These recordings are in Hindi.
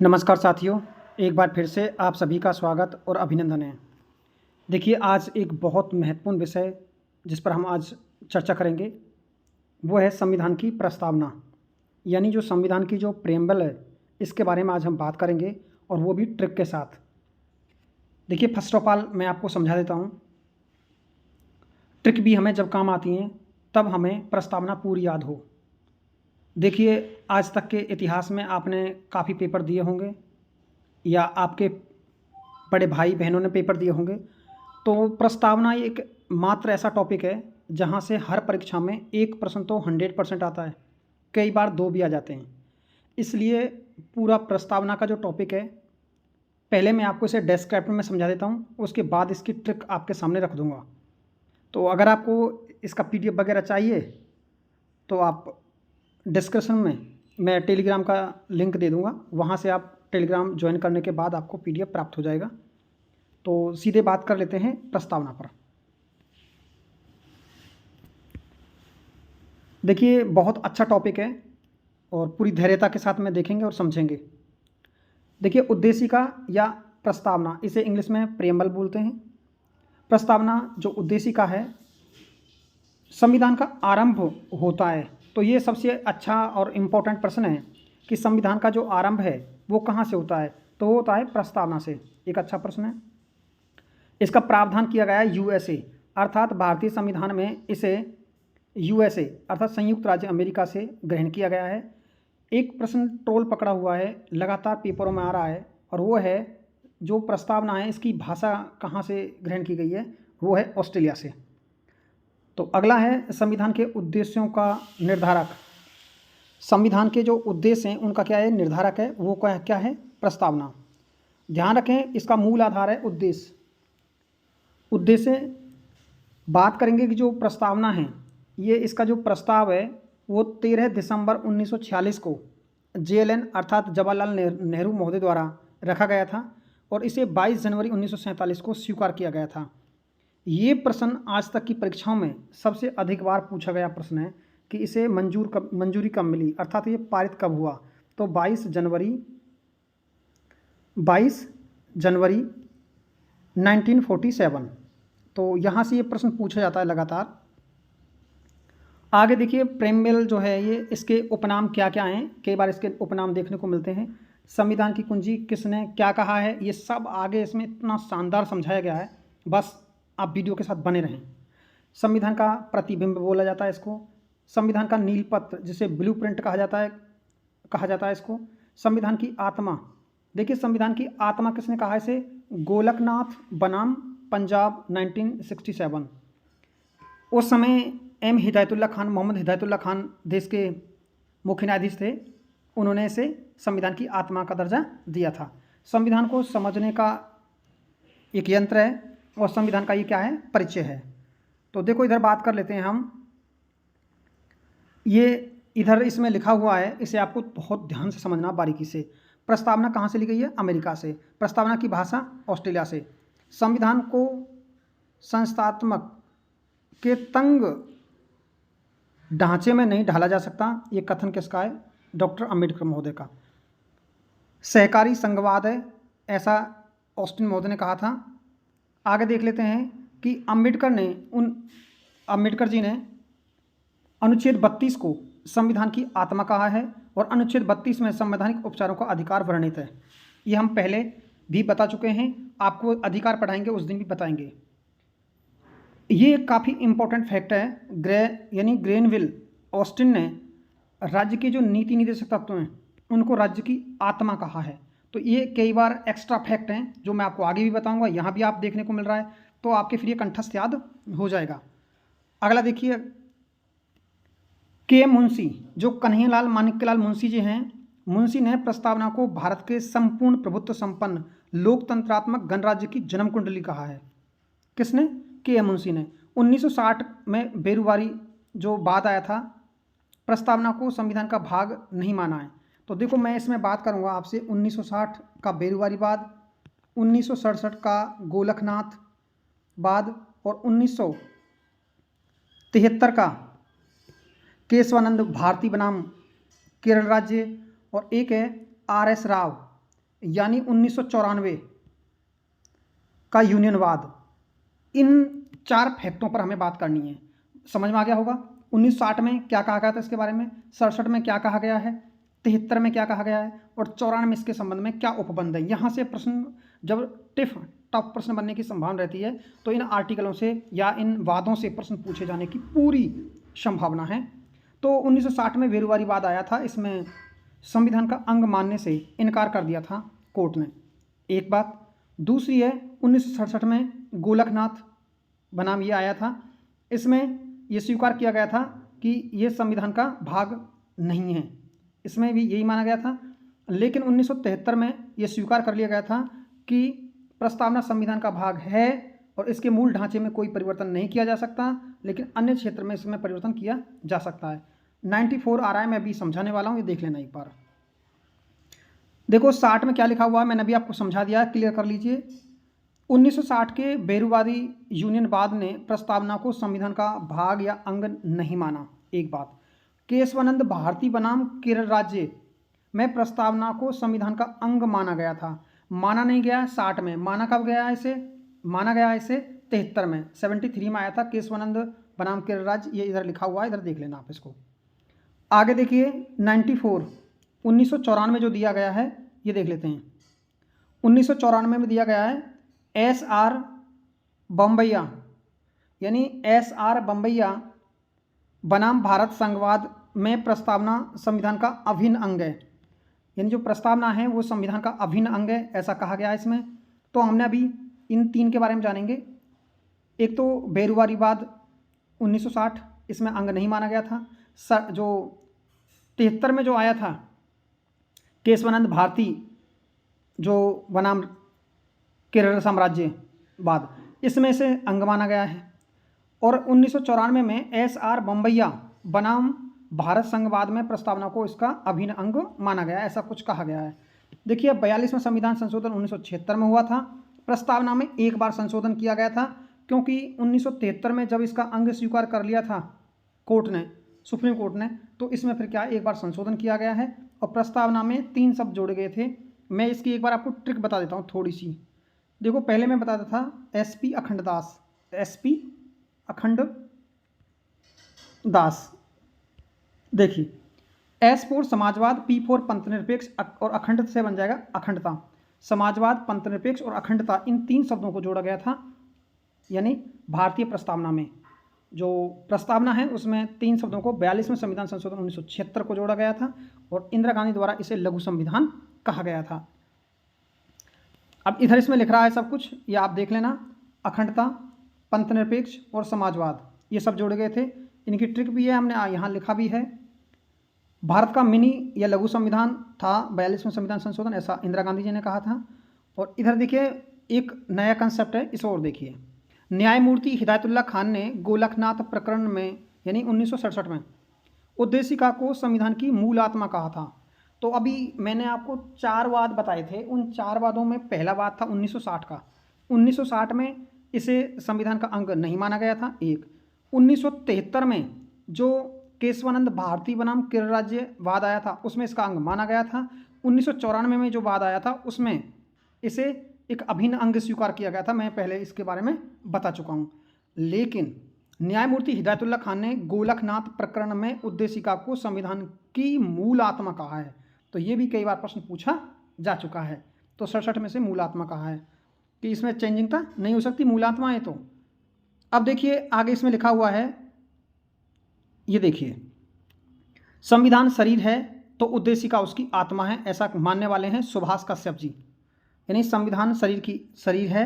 नमस्कार साथियों, एक बार फिर से आप सभी का स्वागत और अभिनंदन है। देखिए, आज एक बहुत महत्वपूर्ण विषय जिस पर हम आज चर्चा करेंगे, वो है संविधान की प्रस्तावना। यानी जो संविधान की जो प्रेम्बल है, इसके बारे में आज हम बात करेंगे और वो भी ट्रिक के साथ। देखिए, फर्स्ट ऑफ ऑल मैं आपको समझा देता हूँ। ट्रिक भी हमें जब काम आती हैं, तब हमें प्रस्तावना पूरी याद हो। देखिए, आज तक के इतिहास में आपने काफ़ी पेपर दिए होंगे या आपके बड़े भाई बहनों ने पेपर दिए होंगे। तो प्रस्तावना एक मात्र ऐसा टॉपिक है जहाँ से हर परीक्षा में एक प्रश्न तो 100% आता है, कई बार दो भी आ जाते हैं। इसलिए पूरा प्रस्तावना का जो टॉपिक है, पहले मैं आपको इसे डिस्क्रिप्टर में समझा देता हूँ, उसके बाद इसकी ट्रिक आपके सामने रख दूँगा। तो अगर आपको इसका PDF वगैरह चाहिए तो आप डिस्क्रिप्शन में मैं टेलीग्राम का लिंक दे दूँगा, वहाँ से आप टेलीग्राम ज्वाइन करने के बाद आपको PDF प्राप्त हो जाएगा। तो सीधे बात कर लेते हैं प्रस्तावना पर। देखिए, बहुत अच्छा टॉपिक है और पूरी धैर्यता के साथ में देखेंगे और समझेंगे। देखिए, उद्देशिका या प्रस्तावना, इसे इंग्लिश में प्रेम्बल बोलते हैं। प्रस्तावना जो उद्देशिका है, संविधान का आरंभ होता है। तो ये सबसे अच्छा और इम्पोर्टेंट प्रश्न है कि संविधान का जो आरंभ है वो कहाँ से होता है, तो वो होता है प्रस्तावना से। एक अच्छा प्रश्न है। इसका प्रावधान किया गया है USA, अर्थात भारतीय संविधान में इसे USA अर्थात संयुक्त राज्य अमेरिका से ग्रहण किया गया है। एक प्रश्न ट्रोल पकड़ा हुआ है, लगातार पेपरों में आ रहा है, और वो है जो प्रस्तावना है इसकी भाषा कहाँ से ग्रहण की गई है, वो है ऑस्ट्रेलिया से। तो अगला है संविधान के उद्देश्यों का निर्धारक। संविधान के जो उद्देश्य हैं उनका क्या है, निर्धारक है, वो क्या है, प्रस्तावना। ध्यान रखें, इसका मूल आधार है उद्देश्य। उद्देश्य बात करेंगे कि जो प्रस्तावना है, ये इसका जो प्रस्ताव है वो 13 दिसंबर 1946 को JLN अर्थात जवाहरलाल नेहरू महोदय द्वारा रखा गया था और इसे 22 जनवरी 1947 को स्वीकार किया गया था। ये प्रश्न आज तक की परीक्षाओं में सबसे अधिक बार पूछा गया प्रश्न है कि इसे मंजूरी कब मिली, अर्थात ये पारित कब हुआ। तो 22 जनवरी 1947। तो यहाँ से ये प्रश्न पूछा जाता है लगातार। आगे देखिए, प्रेम्बल जो है ये, इसके उपनाम क्या क्या हैं, कई बार इसके उपनाम देखने को मिलते हैं। संविधान की कुंजी किसने क्या कहा है, ये सब आगे इसमें इतना शानदार समझाया गया है, बस आप वीडियो के साथ बने रहें। संविधान का प्रतिबिंब बोला जाता है इसको। संविधान का नीलपत्र, जिसे ब्लूप्रिंट कहा जाता है इसको। संविधान की आत्मा, देखिए संविधान की आत्मा किसने कहा है इसे, गोलकनाथ बनाम पंजाब 1967। उस समय मोहम्मद हिदायतुल्लाह खान देश के मुख्य न्यायाधीश थे, उन्होंने इसे संविधान की आत्मा का दर्जा दिया था। संविधान को समझने का एक यंत्र है और संविधान का ये क्या है, परिचय है। तो देखो, इधर बात कर लेते हैं हम। ये इधर इसमें लिखा हुआ है, इसे आपको बहुत ध्यान से समझना बारीकी से। प्रस्तावना कहाँ से ली गई है, अमेरिका से। प्रस्तावना की भाषा ऑस्ट्रेलिया से। संविधान को संस्थात्मक के तंग ढांचे में नहीं ढाला जा सकता, ये कथन किसका है, डॉक्टर अंबेडकर महोदय का। सहकारी संघवाद है, ऐसा ऑस्टिन महोदय ने कहा था। आगे देख लेते हैं कि अंबेडकर जी ने अनुच्छेद 32 को संविधान की आत्मा कहा है और अनुच्छेद 32 में संवैधानिक उपचारों का अधिकार वर्णित है। ये हम पहले भी बता चुके हैं, आपको अधिकार पढ़ाएंगे उस दिन भी बताएंगे। ये काफ़ी इम्पोर्टेंट फैक्ट है। ग्रेनविल ऑस्टिन ने राज्य के जो नीति निर्देशक तत्व हैं उनको राज्य की आत्मा कहा है। तो ये कई बार एक्स्ट्रा फैक्ट हैं जो मैं आपको आगे भी बताऊंगा, यहाँ भी आप देखने को मिल रहा है, तो आपके फिर ये कंठस्थ याद हो जाएगा। अगला देखिए, के मुंशी, जो कन्हैयालाल माणिक्यलाल मुंशी जी हैं, मुंशी ने प्रस्तावना को भारत के संपूर्ण प्रभुत्व संपन्न लोकतंत्रात्मक गणराज्य की जन्म कुंडली कहा है। किसने, के मुंशी ने। 1960 में बेरुवारी जो बाद आया था, प्रस्तावना को संविधान का भाग नहीं माना है। तो देखो, मैं इसमें बात करूंगा आपसे 1960 का बेरुवारी बाद, 1967 का गोलकनाथ बाद और 1973 का केशवानंद भारती बनाम केरल राज्य, और एक है RS राव यानी 1994 का यूनियनवाद, इन 4 फैक्टों पर हमें बात करनी है। समझ में आ गया होगा। 1960 में क्या कहा गया था इसके बारे में, 67 में क्या कहा गया है, 73 में क्या कहा गया है, और 94 में इसके संबंध में क्या उपबंध है। यहाँ से प्रश्न जब टफ प्रश्न बनने की संभावना रहती है तो इन आर्टिकलों से या इन वादों से प्रश्न पूछे जाने की पूरी संभावना है। तो 1960 में वेरुवारीवाद आया था, इसमें संविधान का अंग मानने से इनकार कर दिया था कोर्ट ने, एक बात। दूसरी है 1967 में गोलकनाथ बनाम ये आया था, इसमें ये स्वीकार किया गया था कि ये संविधान का भाग नहीं है, इसमें भी यही माना गया था। लेकिन 1973 में ये स्वीकार कर लिया गया था कि प्रस्तावना संविधान का भाग है और इसके मूल ढांचे में कोई परिवर्तन नहीं किया जा सकता, लेकिन अन्य क्षेत्र में इसमें परिवर्तन किया जा सकता है। 94 आ रहा है, मैं अभी समझाने वाला हूँ, ये देख लेना एक बार। देखो 60 में क्या लिखा हुआ है, मैंने अभी आपको समझा दिया, क्लियर कर लीजिए। 1960 के बेरुवादी यूनियनवाद ने प्रस्तावना को संविधान का भाग या अंग नहीं माना, एक बात। केशवानंद भारती बनाम केरल राज्य में प्रस्तावना को संविधान का अंग माना गया था, माना नहीं गया 60 में, माना कब गया इसे, माना गया इसे 73 में, 73 में आया था केशवानंद बनाम केरल राज्य, ये इधर लिखा हुआ है, इधर देख लेना आप इसको। आगे देखिए 94 1994 जो दिया गया है ये देख लेते हैं। 1994 में दिया गया है SR बम्बैया, यानी SR बम्बैया बनाम भारत संघवाद में प्रस्तावना संविधान का अभिन्न अंग है, यानी जो प्रस्तावना है वो संविधान का अभिन्न अंग है, ऐसा कहा गया है इसमें। तो हमने अभी इन 3 के बारे में जानेंगे। एक तो बेरुवारीवाद 1960, इसमें अंग नहीं माना गया था। जो 73 में जो आया था केशवानंद भारती जो बनाम केरल साम्राज्यवाद, इसमें से अंग माना गया है। और 1994 में SR बम्बैया बनाम भारत संघवाद में प्रस्तावना को इसका अभिन्न अंग माना गया, ऐसा कुछ कहा गया है। देखिए 42वां संविधान संशोधन 1976 में हुआ था, प्रस्तावना में एक बार संशोधन किया गया था, क्योंकि 1973 में जब इसका अंग स्वीकार कर लिया था कोर्ट ने, सुप्रीम कोर्ट ने, तो इसमें फिर क्या एक बार संशोधन किया गया है और प्रस्तावना में 3 शब्द जोड़े गए थे। मैं इसकी एक बार आपको ट्रिक बता देता हूँ थोड़ी सी। देखो पहले मैं बताता था SP अखंडदास, SP अखंडदास, देखिए S फॉर समाजवाद, P फॉर पंथनिरपेक्ष और अखंड से बन जाएगा अखंडता। समाजवाद, पंथनिरपेक्ष और अखंडता, इन 3 शब्दों को जोड़ा गया था, यानी भारतीय प्रस्तावना में जो प्रस्तावना है उसमें 3 शब्दों को 42वें संविधान संशोधन 1976 को जोड़ा गया था और इंदिरा गांधी द्वारा इसे लघु संविधान कहा गया था। अब इधर इसमें लिख रहा है सब कुछ, ये आप देख लेना, अखंडता, पंथनिरपेक्ष और समाजवाद, ये सब जोड़े गए थे। इनकी ट्रिक भी है, हमने यहाँ लिखा भी है। भारत का मिनी या लघु संविधान था 42वें संविधान संशोधन, ऐसा इंदिरा गांधी जी ने कहा था। और इधर देखिए एक नया कंसेप्ट है, इस और देखिए। न्यायमूर्ति हिदायतुल्लाह खान ने गोलकनाथ प्रकरण में, यानी 1967 में, उद्देशिका को संविधान की मूल आत्मा कहा था। तो अभी मैंने आपको 4 वाद बताए थे, उन 4 वादों में पहला वाद था 1960 का। 1960 में इसे संविधान का अंग नहीं माना गया था, एक। 1973 में जो केशवानंद भारती बनाम केरल राज्य वाद आया था उसमें इसका अंग माना गया था। 1994 में जो वाद आया था उसमें इसे एक अभिन्न अंग स्वीकार किया गया था, मैं पहले इसके बारे में बता चुका हूँ। लेकिन न्यायमूर्ति हिदायतुल्लाह खान ने गोलकनाथ प्रकरण में उद्देशिका को संविधान की मूल आत्मा कहा है, तो ये भी कई बार प्रश्न पूछा जा चुका है। तो 67 में से मूल आत्मा कहा है कि इसमें चेंजिंग था नहीं हो सकती मूल आत्मा है। तो अब देखिए आगे इसमें लिखा हुआ है, ये देखिए, संविधान शरीर है तो उद्देशिका उसकी आत्मा है, ऐसा मानने वाले हैं सुभाष कश्यप जी। यानी संविधान शरीर है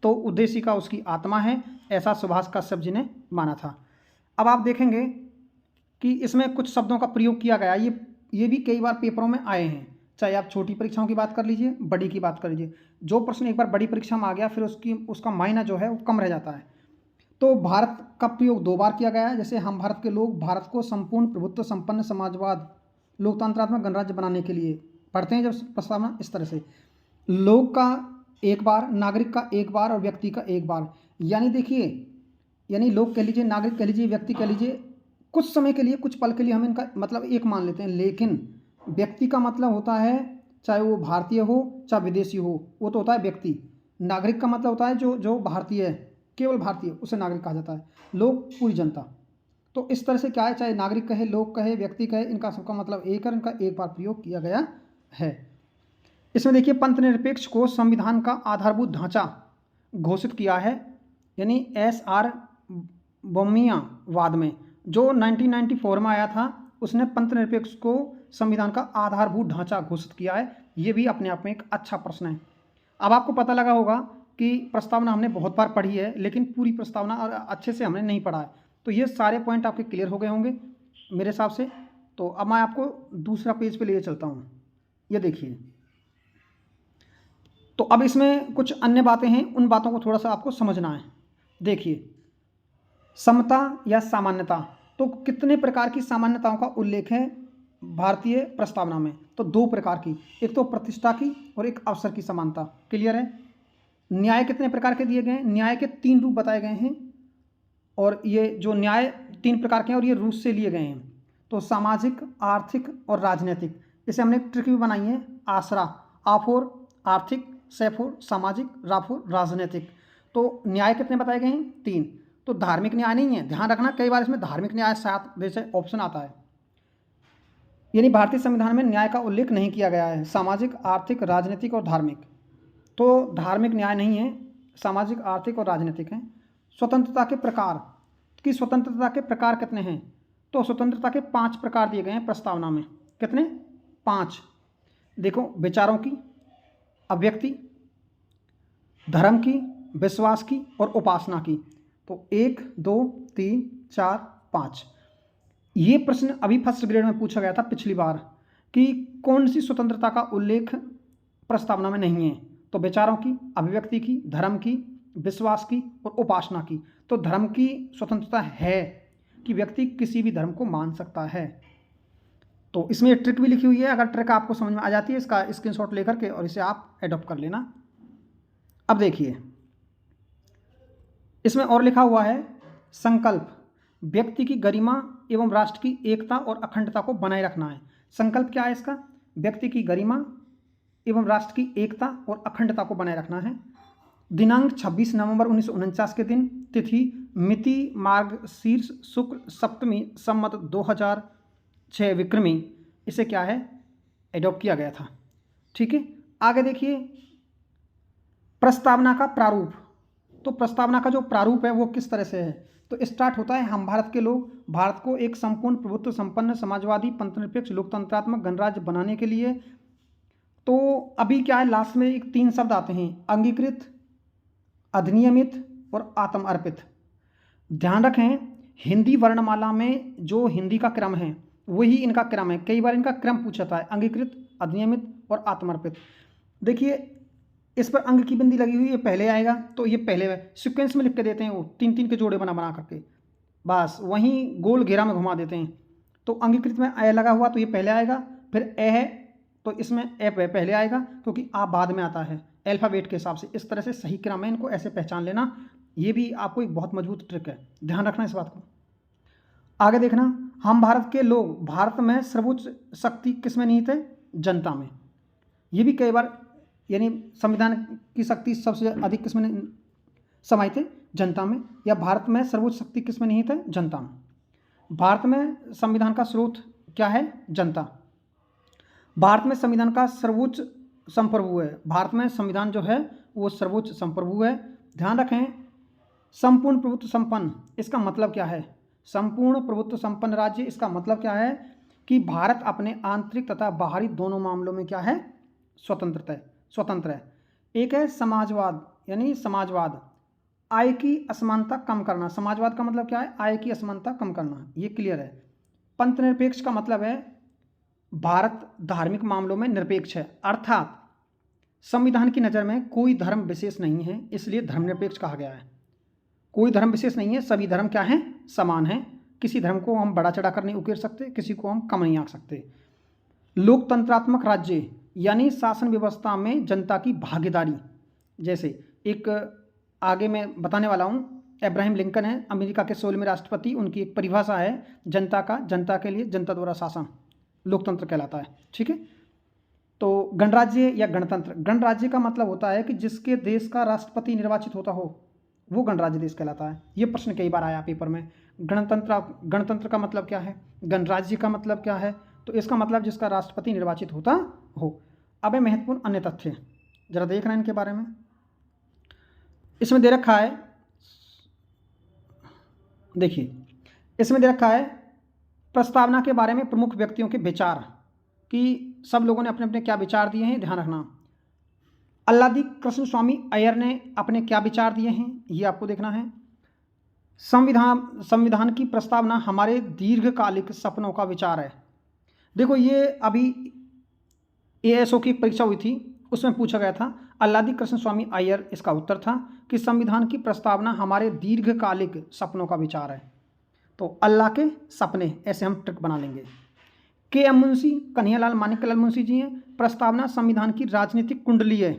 तो उद्देशिका उसकी आत्मा है, ऐसा सुभाष कश्यप जी ने माना था। अब आप देखेंगे कि इसमें कुछ शब्दों का प्रयोग किया गया, ये भी कई बार पेपरों में आए हैं, चाहे आप छोटी परीक्षाओं की बात कर लीजिए, बड़ी की बात कर लीजिए। जो प्रश्न एक बार बड़ी परीक्षा में आ गया फिर उसका मायना जो है वो कम रह जाता है। तो भारत का प्रयोग 2 बार किया गया है, जैसे हम भारत के लोग भारत को संपूर्ण प्रभुत्व संपन्न समाजवाद लोकतंत्रात्मक गणराज्य बनाने के लिए पढ़ते हैं जब प्रस्तावना, इस तरह से लोग का 1 बार, नागरिक का 1 बार और व्यक्ति का 1 बार। यानी देखिए, यानी लोग कह लीजिए, नागरिक कह लीजिए, व्यक्ति कह लीजिए, कुछ समय के लिए, कुछ पल के लिए हम इनका मतलब एक मान लेते हैं, लेकिन व्यक्ति का मतलब होता है चाहे वो भारतीय हो चाहे विदेशी हो, वो तो होता है व्यक्ति। नागरिक का मतलब होता है जो जो भारतीय है, केवल भारतीय, उसे नागरिक कहा जाता है। लोग पूरी जनता। तो इस तरह से क्या है, चाहे नागरिक कहे, लोग कहे, व्यक्ति कहे, इनका सबका मतलब एक है, इनका एक बार प्रयोग किया गया है। इसमें देखिए पंथ निरपेक्ष को संविधान का आधारभूत ढांचा घोषित किया है, यानी एस.आर. बोम्मियावाद में, जो 1994 में आया था, उसने पंथ निरपेक्ष को संविधान का आधारभूत ढांचा घोषित किया है। ये भी अपने आप में एक अच्छा प्रश्न है। अब आपको पता लगा होगा कि प्रस्तावना हमने बहुत बार पढ़ी है, लेकिन पूरी प्रस्तावना और अच्छे से हमने नहीं पढ़ा है। तो ये सारे पॉइंट आपके क्लियर हो गए होंगे मेरे हिसाब से। तो अब मैं आपको दूसरा पेज पे ले चलता हूँ। ये देखिए, तो अब इसमें कुछ अन्य बातें हैं, उन बातों को थोड़ा सा आपको समझना है। देखिए, समता या सामान्यता, तो कितने प्रकार की सामान्यताओं का उल्लेख है भारतीय प्रस्तावना में? तो दो प्रकार की, एक तो प्रतिष्ठा की और एक अवसर की समानता। क्लियर है? न्याय कितने प्रकार के दिए गए हैं? न्याय के 3 रूप बताए गए हैं, और ये जो न्याय 3 प्रकार के हैं और ये रूस से लिए गए हैं। तो सामाजिक, आर्थिक और राजनीतिक। इसे हमने एक ट्रिक भी बनाई है, आसरा, आ फॉर आर्थिक, से फॉर सामाजिक, रा फॉर राजनीतिक। तो न्याय कितने बताए गए हैं? 3। तो धार्मिक न्याय नहीं है, ध्यान रखना, कई बार इसमें धार्मिक न्याय साथ जैसे ऑप्शन आता है, यानी भारतीय संविधान में न्याय का उल्लेख नहीं किया गया है। सामाजिक, आर्थिक, राजनीतिक और धार्मिक। तो धार्मिक न्याय नहीं है, सामाजिक, आर्थिक और राजनीतिक हैं। स्वतंत्रता के प्रकार, कि स्वतंत्रता के प्रकार कितने हैं? तो स्वतंत्रता के 5 प्रकार दिए गए हैं प्रस्तावना में। कितने? 5। देखो, विचारों की, अभिव्यक्ति, धर्म की, विश्वास की और उपासना की। तो 1, 2, 3, 4, 5। ये प्रश्न अभी फर्स्ट ग्रेड में पूछा गया था पिछली बार कि कौन सी स्वतंत्रता का उल्लेख प्रस्तावना में नहीं है? तो विचारों की, अभिव्यक्ति की, धर्म की, विश्वास की और उपासना की। तो धर्म की स्वतंत्रता है कि व्यक्ति किसी भी धर्म को मान सकता है। तो इसमें ट्रिक भी लिखी हुई है, अगर ट्रिक आपको समझ में आ जाती है, इसका स्क्रीनशॉट लेकर के और इसे आप एडॉप्ट कर लेना। अब देखिए, इसमें और लिखा हुआ है, संकल्प व्यक्ति की गरिमा एवं राष्ट्र की एकता और अखंडता को बनाए रखना है। संकल्प क्या है इसका? व्यक्ति की गरिमा एवं राष्ट्र की एकता और अखंडता को बनाए रखना है। दिनांक 26 नवंबर 1949 के दिन, तिथि मिति मार्गशीर्ष शुक्ल सप्तमी संवत 2006 विक्रमी, इसे क्या है, एडॉप्ट किया गया था। ठीक है, आगे देखिए, प्रस्तावना का प्रारूप। तो प्रस्तावना का जो प्रारूप है वो किस तरह से है? तो स्टार्ट होता है, हम भारत के लोग भारत को एक संपूर्ण प्रभुत्व संपन्न समाजवादी पंथनिरपेक्ष लोकतंत्रात्मक गणराज्य बनाने के लिए। तो अभी क्या है, लास्ट में एक 3 शब्द आते हैं, अंगीकृत, अधिनियमित और आत्म अर्पित। ध्यान रखें, हिंदी वर्णमाला में जो हिंदी का क्रम है वही इनका क्रम है। कई बार इनका क्रम पूछा था, अंगीकृत, अधिनियमित और आत्मर्पित। देखिए, इस पर अंग की बिंदी लगी हुई, ये पहले आएगा, तो ये पहले सीक्वेंस में लिख के देते हैं, वो 3-3 के जोड़े बना बना करके, बस वहीं गोल घेरा में घुमा देते हैं। तो अंगीकृत में ए लगा हुआ तो ये पहले आएगा, फिर ए है तो इसमें ए पहले आएगा, क्योंकि आ बाद में आता है अल्फ़ाबेट के हिसाब से। इस तरह से सही क्रम है, इनको ऐसे पहचान लेना। ये भी आपको एक बहुत मजबूत ट्रिक है, ध्यान रखना इस बात को। आगे देखना, हम भारत के लोग भारत में सर्वोच्च शक्ति किस में निहित है? जनता में। ये भी कई बार, यानी संविधान की शक्ति सबसे अधिक किस में समाहित है? जनता में। या भारत में सर्वोच्च शक्ति किस में निहित है? जनता में। भारत में संविधान का स्रोत क्या है? जनता। भारत में संविधान का सर्वोच्च संप्रभु है। भारत में संविधान जो है वो सर्वोच्च संप्रभु है। ध्यान रखें, संपूर्ण प्रभुत्व संपन्न, इसका मतलब क्या है? संपूर्ण प्रभुत्व संपन्न राज्य, इसका मतलब क्या है कि भारत अपने आंतरिक तथा बाहरी दोनों मामलों में क्या है? स्वतंत्र है। एक है समाजवाद, यानी समाजवाद, आय की असमानता कम करना। समाजवाद का मतलब क्या है? आय की असमानता कम करना, ये क्लियर है। पंथ निरपेक्ष का मतलब है भारत धार्मिक मामलों में निरपेक्ष है, अर्थात संविधान की नज़र में कोई धर्म विशेष नहीं है, इसलिए धर्मनिरपेक्ष कहा गया है। कोई धर्म विशेष नहीं है, सभी धर्म क्या हैं? समान हैं। किसी धर्म को हम बढ़ा चढ़ा कर नहीं उकेर सकते, किसी को हम कम नहीं आंक सकते। लोकतंत्रात्मक राज्य, यानी शासन व्यवस्था में जनता की भागीदारी। जैसे एक आगे मैं बताने वाला हूँ, अब्राहम लिंकन है, अमेरिका के 16वें राष्ट्रपति, उनकी एक परिभाषा है जनता के लिए जनता द्वारा शासन, लोकतंत्र कहलाता है। ठीक है, तो गणराज्य या गणतंत्र, गणराज्य का मतलब होता है कि जिसके देश का राष्ट्रपति निर्वाचित होता हो वो गणराज्य देश कहलाता है। ये प्रश्न कई बार आया पेपर में। गणतंत्र का मतलब क्या है, गणराज्य का मतलब क्या है, तो इसका मतलब जिसका राष्ट्रपति निर्वाचित होता हो। अब है महत्वपूर्ण अन्य तथ्य, जरा देख रहे हैं इनके बारे में। इसमें दे रखा है, देखिए इसमें दे रखा है प्रस्तावना के बारे में प्रमुख व्यक्तियों के विचार, कि सब लोगों ने अपने अपने क्या विचार दिए हैं, ध्यान रखना। अल्लादी कृष्ण स्वामी अय्यर ने अपने क्या विचार दिए हैं ये आपको देखना है। संविधान की प्रस्तावना हमारे दीर्घकालिक सपनों का विचार है। देखो ये अभी एएसओ की परीक्षा हुई थी, उसमें पूछा गया था, अल्लादी कृष्ण स्वामी अय्यर इसका उत्तर था कि संविधान की प्रस्तावना हमारे दीर्घकालिक सपनों का विचार है। तो अल्लाह के सपने, ऐसे हम ट्रिक बना लेंगे। के एम मुंशी, कन्हैयालाल मानिकलाल मुंशी जी हैं, प्रस्तावना संविधान की राजनीतिक कुंडली है।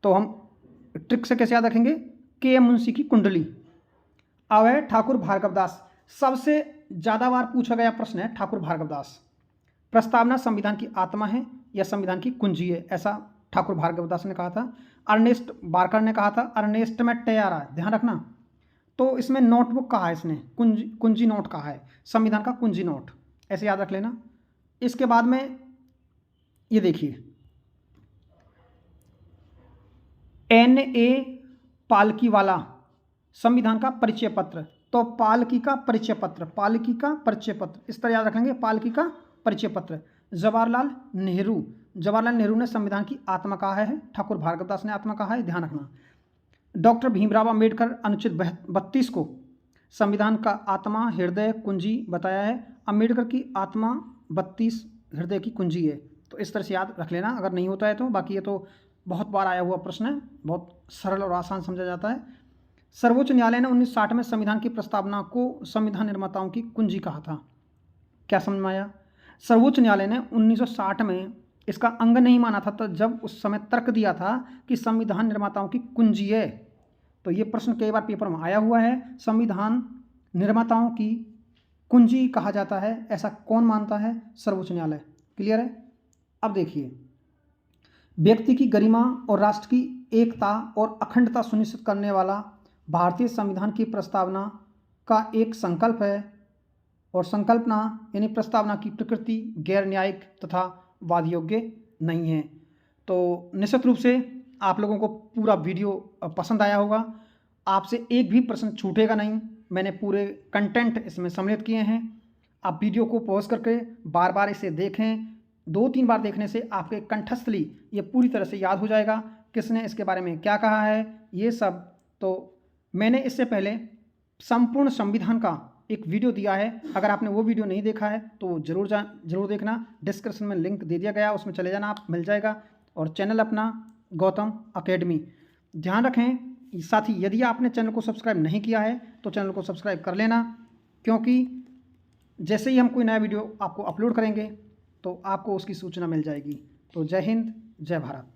तो हम ट्रिक से कैसे याद रखेंगे, के एम मुंशी की कुंडली। अब है ठाकुर भार्गवदास, सबसे ज़्यादा बार पूछा गया प्रश्न है ठाकुर भार्गवदास, प्रस्तावना संविधान की आत्मा है या संविधान की कुंजी है, ऐसा ठाकुर भार्गवदास ने कहा था। अर्नेस्ट बार्कर ने कहा था, अर्नेस्ट में टे आ रहा है, ध्यान रखना। तो इसमें नोटबुक कहा है, इसने कुंजी नोट कहा है, संविधान का कुंजी नोट, ऐसे याद रख लेना। इसके बाद में ये देखिए NA पालकीवाला, संविधान का परिचय पत्र। तो पालकी का परिचय पत्र, पालकी का परिचय पत्र, इस तरह याद रखेंगे, पालकी का परिचय पत्र। जवाहरलाल नेहरू ने संविधान की आत्मा कहा है, ठाकुर भार्गवदास ने आत्मा कहा है, ध्यान रखना। डॉक्टर भीमराव अंबेडकर अनुच्छेद 32 को संविधान का आत्मा हृदय कुंजी बताया है। अंबेडकर की आत्मा 32 हृदय की कुंजी है। तो इस तरह से याद रख लेना अगर नहीं होता है तो, बाकी ये तो बहुत बार आया हुआ प्रश्न है, बहुत सरल और आसान समझा जाता है। सर्वोच्च न्यायालय ने 1960 में संविधान की प्रस्तावना को संविधान निर्माताओं की कुंजी कहा था। क्या समझ में आया? सर्वोच्च न्यायालय ने 1960 में इसका अंग नहीं माना था, तो जब उस समय तर्क दिया था कि संविधान निर्माताओं की कुंजी है। तो ये प्रश्न कई बार पेपर में आया हुआ है, संविधान निर्माताओं की कुंजी कहा जाता है, ऐसा कौन मानता है? सर्वोच्च न्यायालय। क्लियर है? अब देखिए, व्यक्ति की गरिमा और राष्ट्र की एकता और अखंडता सुनिश्चित करने वाला भारतीय संविधान की प्रस्तावना का एक संकल्प है, और संकल्पना यानी प्रस्तावना की प्रकृति गैर न्यायिक तथा वाद योग्य नहीं है। तो निश्चित रूप से आप लोगों को पूरा वीडियो पसंद आया होगा, आपसे एक भी प्रश्न छूटेगा नहीं, मैंने पूरे कंटेंट इसमें सम्मिलित किए हैं। आप वीडियो को पॉज करके बार बार इसे देखें, 2-3 बार देखने से आपके कंठस्थली ये पूरी तरह से याद हो जाएगा, किसने इसके बारे में क्या कहा है ये सब। तो मैंने इससे पहले संपूर्ण संविधान का एक वीडियो दिया है, अगर आपने वो वीडियो नहीं देखा है तो जरूर देखना, डिस्क्रिप्शन में लिंक दे दिया गया, उसमें चले जाना, आप मिल जाएगा। और चैनल अपना गौतम अकेडमी, ध्यान रखें। साथ ही यदि आपने चैनल को सब्सक्राइब नहीं किया है तो चैनल को सब्सक्राइब कर लेना, क्योंकि जैसे ही हम कोई नया वीडियो आपको अपलोड करेंगे तो आपको उसकी सूचना मिल जाएगी। तो जय हिंद, जय भारत।